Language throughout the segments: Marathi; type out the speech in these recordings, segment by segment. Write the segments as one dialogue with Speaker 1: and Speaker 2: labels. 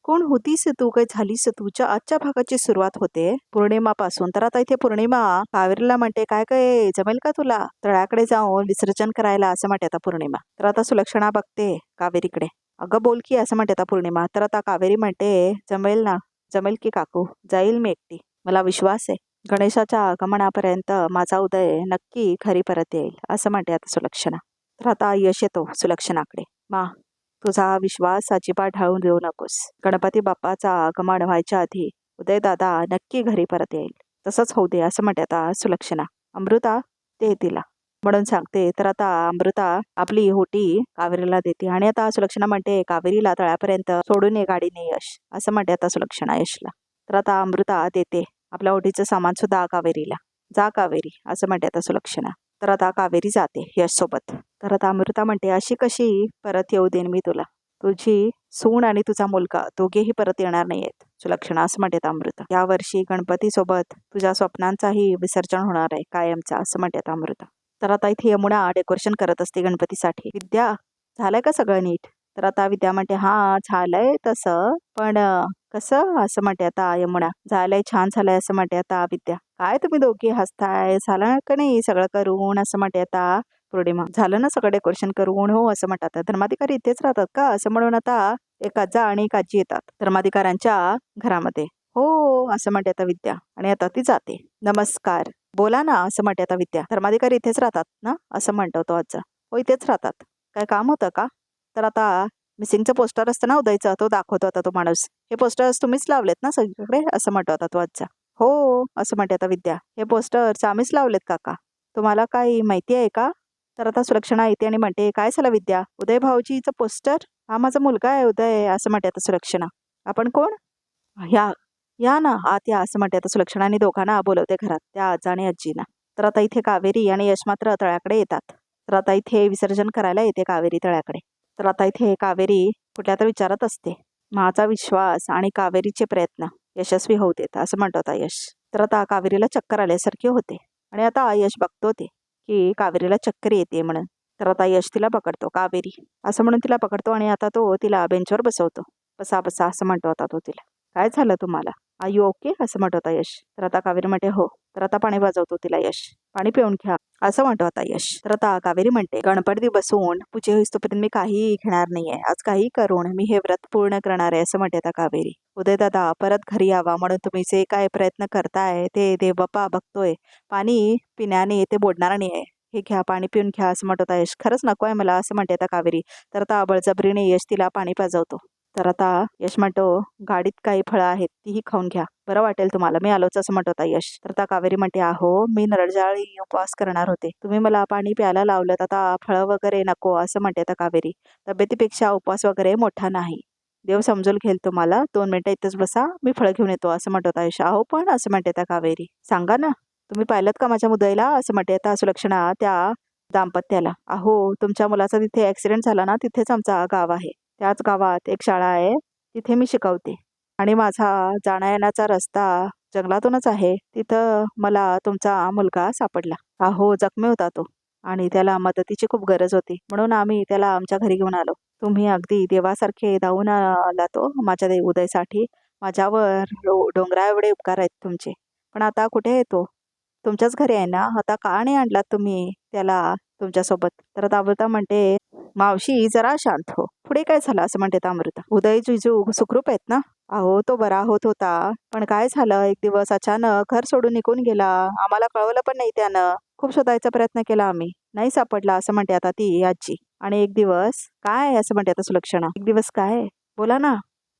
Speaker 1: कोण होतीस तू, काय झालीस तुझ्या आजच्या भागाची सुरुवात होते पौर्णिमापासून. तर आता इथे पौर्णिमा कावेरीला म्हणते, काय काय जमेल का तुला तळ्याकडे जाऊन विसर्जन करायला, असं म्हणते आता पौर्णिमा. तर आता सुलक्षणा बघते कावेरीकडे. अगं बोल की, असं म्हणते आता पौर्णिमा. तर आता कावेरी म्हणते, जमेल ना, जमेल की काकू, जाईल मी एकटी, मला विश्वास आहे गणेशाच्या आगमनापर्यंत माझा उदय नक्की घरी परत येईल, असं म्हणते आता सुलक्षणा. तर आता यश येतो सुलक्षणाकडे. मा, तुझा विश्वास अजिबात ढाळून देऊ नकोस. गणपती बाप्पाचा आगमन व्हायच्या आधी उदय दादा नक्की घरी परत येईल, तसंच होऊ दे, असं म्हणते आता सुलक्षणा. अमृता, ते तिला म्हणून सांगते. तर आता अमृता आपली ओटी कावेरीला देते आणि आता सुलक्षणा म्हणते, कावेरीला तळ्यापर्यंत सोडून ये गाडीने यश, असं म्हणते आता सुलक्षणा यशला. तर आता अमृता देते आपल्या ओटीचं सामान सुद्धा कावेरीला. जा कावेरी, असं म्हणते आता सुलक्षणा. तर आता कावेरी जाते यश सोबत. तर आता अमृता म्हणते, अशी कशी परत येऊ देईन मी तुला, तुझी सून आणि तुझा मुलगा दोघेही परत येणार नाहीयेत सुलक्षणा, असं म्हणते अमृता. या वर्षी गणपती सोबत तुझ्या स्वप्नांचाही विसर्जन होणार आहे कायमचा, असं म्हणते अमृता. तर आता इथे यमुना डेकोरेशन करत असते गणपतीसाठी. विद्या, झालंय का सगळं नीट? तर आता विद्या म्हणते, हा झालंय तसं, पण कसं, असं म्हणते आता यमुना. झालंय, छान झालंय, असं म्हणते आता विद्या. काय तुम्ही दोघी हसताय, झालं का नाही सगळं करून, असं म्हणते आता पौर्णिमा. झालं ना सगळं डेकोरेशन करून? हो, असं म्हणतात. धर्माधिकारी इथेच राहतात का, असं म्हणून आता एक आजा आणि एक आजी येतात धर्माधिकाऱ्यांच्या घरामध्ये. हो, असं म्हणते आता विद्या आणि आता ती जाते. नमस्कार, बोला ना, असं म्हणते आता विद्या. धर्माधिकारी इथेच राहतात ना, असं म्हणतो तो आजा. हो, इथेच राहतात. काय काम होतं का? तर आता मिसिंगचं पोस्टर असतं ना उदयचं, तो दाखवतो आता तो माणूस. हे पोस्टर्स तुम्हीच लावलेत ना सगळीकडे, असं म्हणतो आता तो आजा. हो, असं म्हणते आता विद्या. हे पोस्टर्स आम्हीच लावलेत काका, तुम्हाला काही माहिती आहे का? तर आता सुलक्षणा येते आणि म्हणते, काय झालं विद्या, उदय भाऊजीचं पोस्टर? हा माझा मुलगा आहे उदय, असं म्हणते आता सुलक्षणा. आपण कोण? या, या ना आत या, असं म्हणते आता सुलक्षणा आणि दोघांना बोलवते घरात, त्या आजा आणि आजीना. तर आता इथे कावेरी आणि यश मात्र तळ्याकडे येतात. तर आता इथे विसर्जन करायला येते कावेरी तळ्याकडे. तर आता इथे कावेरी कुठल्या तर विचारत असते. माझा विश्वास आणि कावेरीचे प्रयत्न यशस्वी होऊ देत, असं म्हणतो आता यश. तर आता कावेरीला चक्कर आल्यासारखे होते आणि आता यश बघतो ते की कावेरीला चक्कर येते म्हणून. तर आता यश तिला पकडतो, कावेरी, असं म्हणून तिला पकडतो आणि आता तो तिला बेंचवर बसवतो. बसा बसा, असं म्हणतो आता तो तिला. काय झालं तुम्हाला, आर यू ओके, असं म्हणतो आता यश. तर आता कावेरी म्हणते, हो. तर आता पाणी वाजवतो तिला यश. पाणी पिऊन घ्या, असं म्हणतो आता यश. तर आता कावेरी म्हणते, गणपती बसवून पूजे होईस तोपर्यंत मी काहीही घेणार नाहीये, आज काही करून मी हे व्रत पूर्ण करणार आहे, असं म्हणते आता कावेरी. उदय दादा परत घरी यावा म्हणून तुम्ही जे काय प्रयत्न करताय ते देव बाप्पा बघतोय. पाणी पिण्याने ते बोलणार नाहीये, हे घ्या, पाणी पिऊन घ्या, असं म्हणतो आता यश. खरंच नको आहे मला, असं म्हणते आता कावेरी. तर आता बळजबरीने यश तिला पाणी पाजवतो. तर आता यश म्हणतो, गाडीत काही फळं आहेत तीही खाऊन घ्या, बरं वाटेल तुम्हाला, मी आलोच, असं म्हणतो आता यश. तर आता कावेरी म्हणते, अहो मी नरजाळी उपवास करणार होते, तुम्ही मला पाणी प्यायला लावलं, आता फळं वगैरे नको, असं म्हणते आता कावेरी. तब्येतीपेक्षा उपवास वगैरे मोठा नाही, देव समजून घेईल तुम्हाला, 2 मिनिटं इथेच बसा, मी फळं घेऊन येतो, असं म्हणतो आता यश. अहो पण, असं म्हणते आता कावेरी. सांगा ना, तुम्ही पाहिलं का माझ्या मुदईला, असं म्हणते आता सुलक्षणा त्या दाम्पत्याला. अहो तुमच्या मुलाचा तिथे ऍक्सिडेंट झाला ना, तिथेच आमचा गाव आहे, त्याच गावात एक शाळा आहे, तिथे मी शिकवते आणि माझा जाण्या येण्याचा रस्ता जंगलातूनच आहे. तिथं मला तुमचा मुलगा सापडला. अहो जखमी होता तो आणि त्याला मदतीची खूप गरज होती, म्हणून आम्ही त्याला आमच्या घरी घेऊन आलो. तुम्ही अगदी देवासारखे धावून आला तो माझ्या उदयसाठी. माझ्यावर डोंगरा एवढे उपकार आहेत तुमचे. पण आता कुठे येतो? तुमच्याच घरी आहे ना, आता का नाही आणलात तुम्ही त्याला तुमच्यासोबत? तर अमृता म्हणते, मावशी जरा शांत हो, पुढे काय झालं, असं म्हणते अमृता. उदय जिजू सुखरूप आहेत ना? अहो तो बरा होत होता, पण काय झालं, एक दिवस अचानक घर सोडून निघून गेला, आम्हाला कळवलं पण नाही त्यानं. खूप शोधायचा प्रयत्न केला आम्ही, नाही सापडला, असं म्हणते आता ती आजी. आणि एक दिवस काय, असं म्हणते आता सुलक्षणा. एक दिवस काय, बोला ना.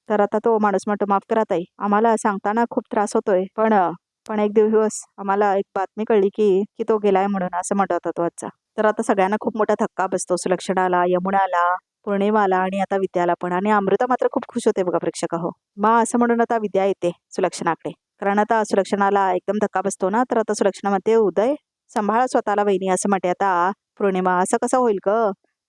Speaker 1: तर आता तो माणूस म्हणतो, माफ करा ताई, आम्हाला सांगताना खूप त्रास होतोय, पण एक दिवस आम्हाला एक बातमी कळली की तो गेलाय म्हणून, असं म्हणत होता तो आजचा. तर आता सगळ्यांना खूप मोठा धक्का बसतो, सुलक्षणाला, यमुनाला, पौर्णिमाला आणि आता विद्याला पण. आणि अमृता मात्र खूप खुश होते बघा प्रेक्षक हो. असं म्हणून आता विद्या येते सुलक्षणाकडे, कारण आता सुलक्षणाला एकदम धक्का बसतो ना. तर आता सुलक्षणा म्हणते, उदय सांभाळा स्वतःला वहिनी, असं म्हणते आता पौर्णिमा. असं कसं होईल ग,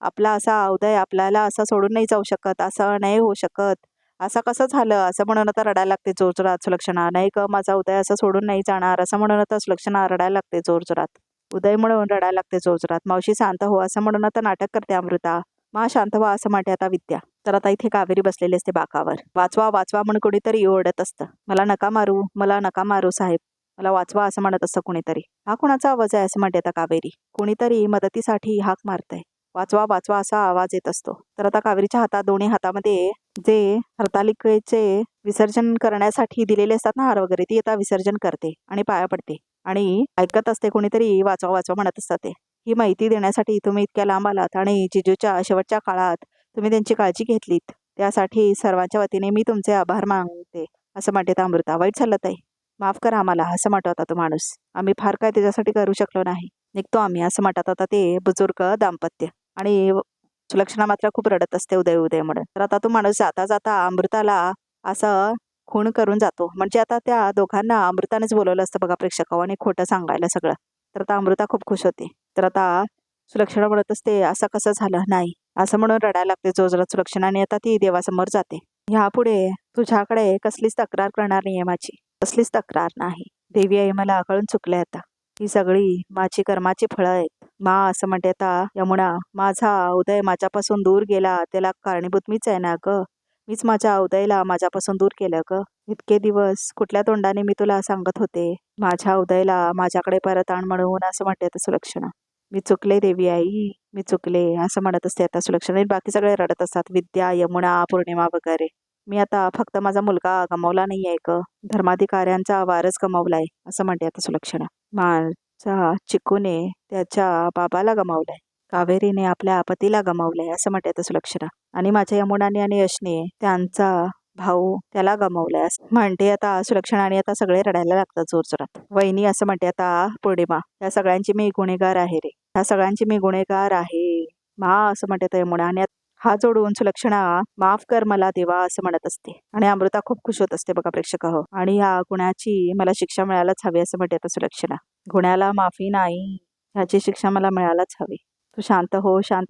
Speaker 1: आपला असा उदय आपल्याला असं सोडून नाही जाऊ शकत, असं नाही होऊ शकत, असं कसं झालं, असं म्हणून आता रडायला लागते जोरजोरात सुलक्षणा. नाही ग, माझा उदय असं सोडून नाही जाणार, असं म्हणून आता सुलक्षणा रडायला लागते जोरजोरात. उदय म्हणून रडायला लागते जोरजोरात. मावशी शांत हो, असं म्हणून आता नाटक करते अमृता. मा शांत व्हा असं म्हणते आता विद्या. तर आता इथे कावेरी बसलेली असते बाकावर. वाचवा वाचवा म्हणून कोणीतरी ओरडत असतं. मला नका मारू, मला नका मारू साहेब, मला वाचवा असं म्हणत असतं कोणीतरी. हा कोणाचा आवाज आहे असं म्हणते आता कावेरी. कोणीतरी मदतीसाठी हाक मारतंय. वाचवा वाचवा असा आवाज येत असतो. तर आता कावेरीच्या हातात, दोन्ही हातामध्ये जे हरतालिकेचे विसर्जन करण्यासाठी दिलेले असतात ना हार वगैरे, ती आता विसर्जन करते आणि पाया पडते आणि ऐकत असते कोणीतरी वाचवा वाचवा म्हणत असतात ते. ही माहिती देण्यासाठी तुम्ही इतक्या लांब आलात आणि जिजूच्या शेवटच्या काळात तुम्ही त्यांची काळजी घेतलीत, त्यासाठी सर्वांच्या वतीने मी तुमचे आभार मानते असं म्हणते अमृता. वाईट झालं ताई, माफ करा आम्हाला असं म्हणत होता तो माणूस. आम्ही फार काय त्याच्यासाठी करू शकलो नाही, निघतो आम्ही असं म्हणत होता ते बुजुर्ग दाम्पत्य. आणि सुलक्षणा मात्र खूप रडत असते उदय उदय म्हणून. तर आता तो माणूस जाता जाता अमृताला असं खूण करून जातो. म्हणजे आता त्या दोघांना अमृतानेच बोलवलं असतं बघा प्रेक्षकांनो, आणि खोटं सांगायला सगळं. तर आता अमृता खूप खुश होते. तर आता सुलक्षणा म्हणत असते असं कसं झालं नाही असं म्हणून रडायला लागते जोजरात सुलक्षणा. आणि आता ती देवासमोर जाते. ह्यापुढे तुझ्याकडे कसलीच तक्रार करणार नाहीये माझी, कसलीच तक्रार नाही. देवी आई मला कळून चुकलंय आता. ही सगळी माझी कर्माची फळं आहेत. मा असं म्हणते आता यमुना, माझा उदय माझ्यापासून दूर गेला त्याला कारणीभूत मीच आहे ना ग. मीच माझ्या उदयला माझ्यापासून दूर केलं ग. इतके दिवस कुठल्या तोंडाने मी तुला सांगत होते माझ्या उदयला माझ्याकडे परत आण म्हणून असं म्हणते आता सुलक्षणा. मी चुकले देवी आई, मी चुकले असं म्हणत असते आता सुलक्षणा. बाकी सगळे रडत असतात, विद्या, यमुना, पौर्णिमा वगैरे. मी आता फक्त माझा मुलगा गमावला नाहीये ग, धर्माधिकाऱ्यांचा वारस गमावलाय असं म्हणते आता सुलक्षणा. माझा चिकूने त्याच्या बाबाला गमावलाय, कावेरीने आपल्या पतीला गमावलंय असं म्हणते आता सुलक्षणा. आणि माझ्या यमुनाने आणि यशने त्यांचा भाऊ त्याला गमावलाय असं म्हणते आता सुलक्षणा. आणि आता सगळे रडायला लागतात जोरजोरात. वहिनी असं म्हणते आता पौर्णिमा, या सगळ्यांची मी गुन्हेगार आहे रे, ह्या सगळ्यांची मी गुन्हेगार आहे मा असं म्हणते आता यमुना. आणि हात जोडून सुलक्षणा माफ कर मला देवा असं म्हणत असते. आणि अमृता खूप खुश होत असते बघा प्रेक्षक हो. आणि ह्या गुन्ह्याची मला शिक्षा मिळायलाच हवी असं म्हणते आता सुलक्षणा. गुन्ह्याला माफी नाही, ह्याची शिक्षा मला मिळायलाच हवी. तू शांत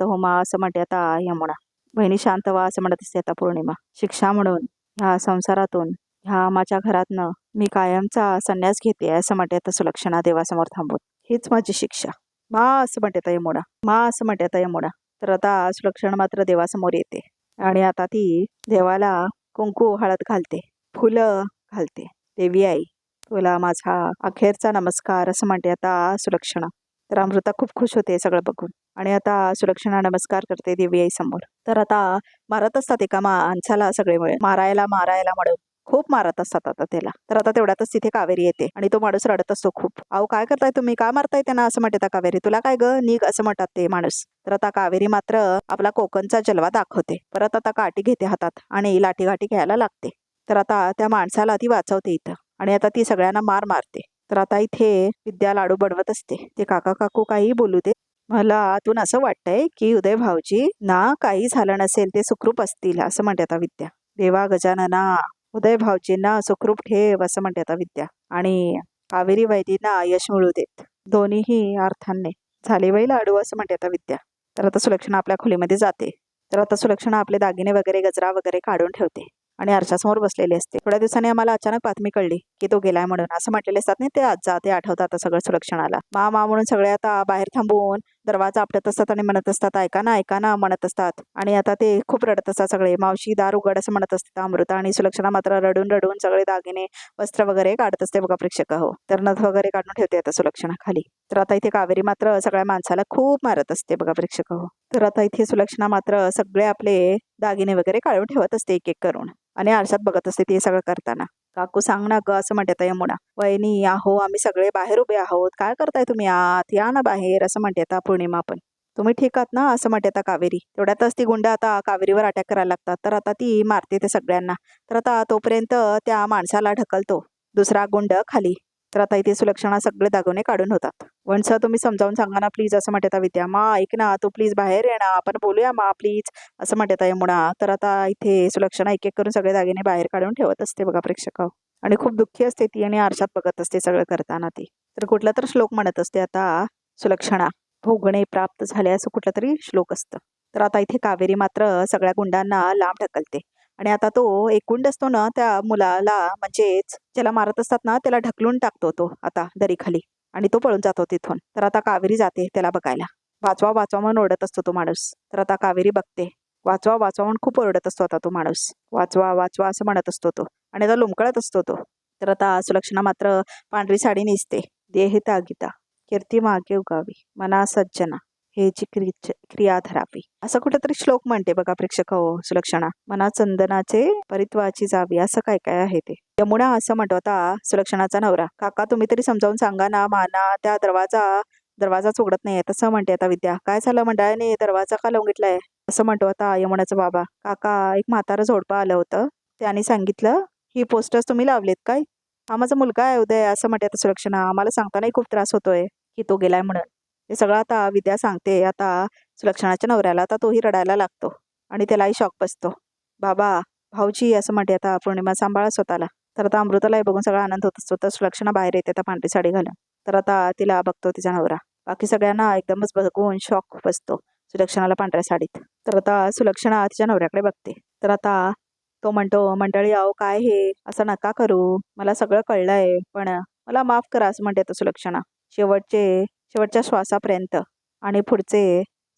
Speaker 1: हो मा असं म्हणते आता यमुना. बहिणी शांत व्हा असं म्हणत असते आता पौर्णिमा. शिक्षा म्हणून ह्या संसारातून, ह्या माझ्या घरातनं मी कायमचा संन्यास घेते असं म्हणते आता सुलक्षणा देवासमोर थांबून. हीच माझी शिक्षा मा असं म्हणते आता यमुना, मा असं म्हणते आता यमुना. तर आता सुलक्षणा मात्र देवासमोर येते आणि आता ती देवाला कुंकू हळद घालते, फुलं घालते. देवी आई तुला माझा अखेरचा नमस्कार असं म्हणते आता सुलक्षणा. तर अमृता खूप खुश होते सगळं बघून. आणि आता सुलक्षणा नमस्कार करते देवी आई समोर. तर आता मारत असतात एका माणसाला सगळे मिळून, मारायला म्हणून खूप मारत असतात आता त्याला. तर आता तेवढ्यातच तिथे कावेरी येते आणि तो माणूस रडत असतो खूप. अहो काय करताय तुम्ही, का मारताय त्यांना असं म्हणते आता कावेरी. तुला काय ग, निघ असं म्हणतात ते माणूस. तर आता कावेरी मात्र आपला कोकणचा जलवा दाखवते. परत आता काठी घेते हातात आणि लाठीघाठी घ्यायला लागते. तर आता त्या माणसाला ती वाचवते इथं आणि आता ती सगळ्यांना मारते. तर आता इथे विद्या लाडू बनवत असते. ते काका काकू काही बोलू दे, मला आतून असं वाटतंय की उदय भाऊजी ना काही झालं नसेल, ते सुखरूप असतील असं म्हणते आता विद्या. देवा गजानना उदय भाऊजींना सुखरूप ठेव असं म्हणते आता विद्या. आणि कावेरी वैदींना यश मिळू देत, दोन्हीही अर्थांनी झाले वै लाडू असं म्हणते आता विद्या. तर आता सुलक्षणा आपल्या खोलीमध्ये जाते. तर आता सुलक्षणा आपले दागिने वगैरे गजरा वगैरे काढून ठेवते आणि आरशासमोर बसलेली असते. थोड्या दिवसांनी आम्हाला अचानक बातमी कळली की तो गेलाय म्हणून असं म्हटलेले असतात नाही ते आजा, ते आठवतात आता सगळं सुलक्षणाला. मा म्हणून सगळे आता बाहेर थांबून दरवाजा आपटत असतात आणि म्हणत असतात ऐका ना म्हणत असतात. आणि आता ते खूप रडत असतात सगळे. मावशी दार उघड असं म्हणत असतात अमृता. आणि सुलक्षणा मात्र रडून रडून सगळे दागिने वस्त्र वगैरे काढत असते बघा प्रेक्षक हो. तर नथ वगैरे काढून ठेवते आता सुलक्षणा खाली. तर आता इथे कावेरी मात्र सगळ्या माणसाला खूप मारत असते बघा प्रेक्षक हो. तर आता इथे सुलक्षणा मात्र सगळे आपले दागिने वगैरे काढून ठेवत असते एक एक करून आणि आरशात बघत असते ते सगळं करताना. काकू सांग ना ग असं म्हणते यमुना. वहिनी आहो आम्ही सगळे बाहेर उभे आहोत, काय करताय तुम्ही, आत या ना बाहेर असं म्हणते आता पौर्णिमा. पण तुम्ही ठीक आहात ना असं म्हणते आता कावेरी. तेवढ्यातच ती गुंड आता कावेरीवर अटॅक करायला लागतात. तर आता ती मारते ते सगळ्यांना. तर आता तोपर्यंत त्या माणसाला ढकलतो दुसरा गुंड खाली. तर आता इथे सुलक्षणा सगळे दागिने काढून होतात. वंश तुम्ही समजावून सांगा ना प्लीज असं म्हणते विद्या. मा ऐक ना, तू प्लीज बाहेर ये ना, आपण बोलूया मा प्लीज असं म्हणते यमुना. तर आता इथे सुलक्षणा एक एक करून सगळे दागिने बाहेर काढून ठेवत असते बघा प्रेक्षक. आणि खूप दुःखी असते ती आणि आरशात बघत असते सगळं करताना ती. तर कुठला तर श्लोक म्हणत असते आता सुलक्षणा. भोगणे प्राप्त झाले असं कुठलं तरी श्लोक असतं. तर आता इथे कावेरी मात्र सगळ्या गुंडांना लांब ढकलते. आणि आता तो एक गुंड असतो ना, त्या मुलाला म्हणजेच ज्याला मारत असतात ना त्याला ढकलून टाकतो तो आता दरीखाली आणि तो पळून जातो तिथून. तर आता कावेरी जाते त्याला बघायला. वाचवा वाचवा म्हणून ओरडत असतो तो माणूस. तर आता कावेरी बघते. वाचवा वाचवा म्हणून खूप ओरडत असतो आता तो माणूस. वाचवा वाचवा असं म्हणत असतो तो आणि आता लोंबकळत असतो तो. तर आता सुलक्षणा मात्र पांढरी साडी नेसते. देह तागिता कीर्ती मागे उगावी मना सज्जना हेची क्रिया धरावी असं कुठेतरी श्लोक म्हणते बघा प्रेक्षक हो सुलक्षणा. मना चंदनाचे परित्वाची जावी असं काय काय आहे ते. यमुना असं म्हणतो आता सुलक्षणाचा नवरा. काका तुम्ही तरी समजावून सांगा ना माना त्या दरवाजाच उघडत नाहीये तसं म्हणते आता विद्या. काय झालं मंडळाने दरवाजा का लावून घेतलाय असं म्हणतो आता यमुनाचा बाबा. काका एक म्हातारं झोडपं आलं होतं त्याने सांगितलं ही पोस्टर्स तुम्ही लावलेत काय. हा माझा मुलगा आहे उदय असं म्हणते आता सुलक्षणा. आम्हाला सांगतानाही खूप त्रास होतोय की तो गेलाय म्हणून. हे सगळं आता विद्या सांगते आता सुलक्षणाच्या नवऱ्याला. आता तोही रडायला लागतो आणि त्यालाही शॉक बसतो. बाबा भाऊजी असं म्हणते आता पौर्णिमा सांभाळा स्वतःला. तर आता अमृतालाही बघून सगळा आनंद होत असतो. तर सुलक्षणा बाहेर येते आता पांढरी साडी घालून. तर आता तिला बघतो तिचा नवरा. बाकी सगळ्यांना एकदमच बघून शॉक बसतो सुलक्षणाला पांढऱ्या साडीत. तर आता सुलक्षणा तिच्या नवऱ्याकडे बघते. तर आता तो म्हणतो मंडळी अहो काय हे असं नका करू. मला सगळं कळलंय पण मला माफ करा असं म्हणते आता सुलक्षणा. शेवटच्या श्वासापर्यंत आणि पुढचे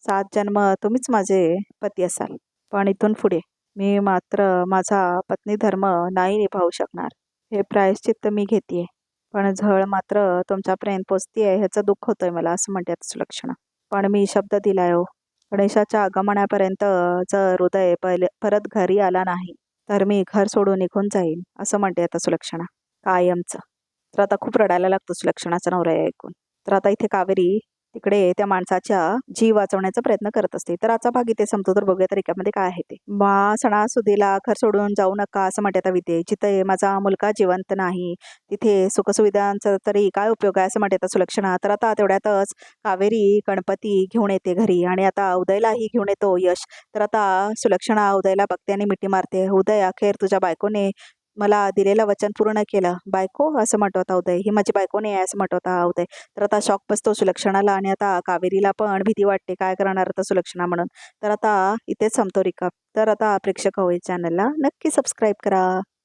Speaker 1: 7 जन्म तुम्हीच माझे पती असाल. पण इथून पुढे मी मात्र माझा पत्नी धर्म नाही निभावू शकणार. हे प्रायश्चित्त मी घेतेय. पण झळ मात्र तुमच्यापर्यंत पोचतीये ह्याचं दुःख होतंय मला असं म्हणते आता सुलक्षणा. पण मी शब्द दिलाय हो. गणेशाच्या आगमनापर्यंत जर हृदय परत घरी आला नाही तर मी घर सोडून निघून जाईन असं म्हणते आता सुलक्षणा कायमचं. तर आता खूप रडायला लागतो सुलक्षणाचा नवरा हे ऐकून. तर आता इथे कावेरी तिकडे त्या माणसाच्या जीव वाचवण्याचा प्रयत्न करत असते. तर आजचा भाग इथे संपतो. तर बघूया तरीक्यामध्ये काय आहे ते. सणासुदीला घर सोडून जाऊ नका असं म्हणते आता विद्ये. जिथे माझा मुलगा जिवंत नाही तिथे सुखसुविधांचा तरी काय उपयोग आहे असं म्हणते आता सुलक्षणा. तर आता तेवढ्यातच कावेरी गणपती घेऊन येते घरी आणि आता उदयलाही घेऊन येतो यश. तर आता सुलक्षणा उदयला बघते आणि मिठी मारते. उदय अखेर तुझ्या बायकोने मला दिलेलं वचन पूर्ण केलं. बायको असं म्हणतो आता उदय. ही माझी बायको नाही आहे असं म्हणतो आता उदय. तर आता शॉक बसतो सुलक्षणाला आणि आता कावेरीला पण भीती वाटते काय करणार आता सुलक्षणा म्हणून. तर आता इथेच संपतो रिकाप. तर आता प्रेक्षक होईल चॅनलला नक्की सबस्क्राईब करा.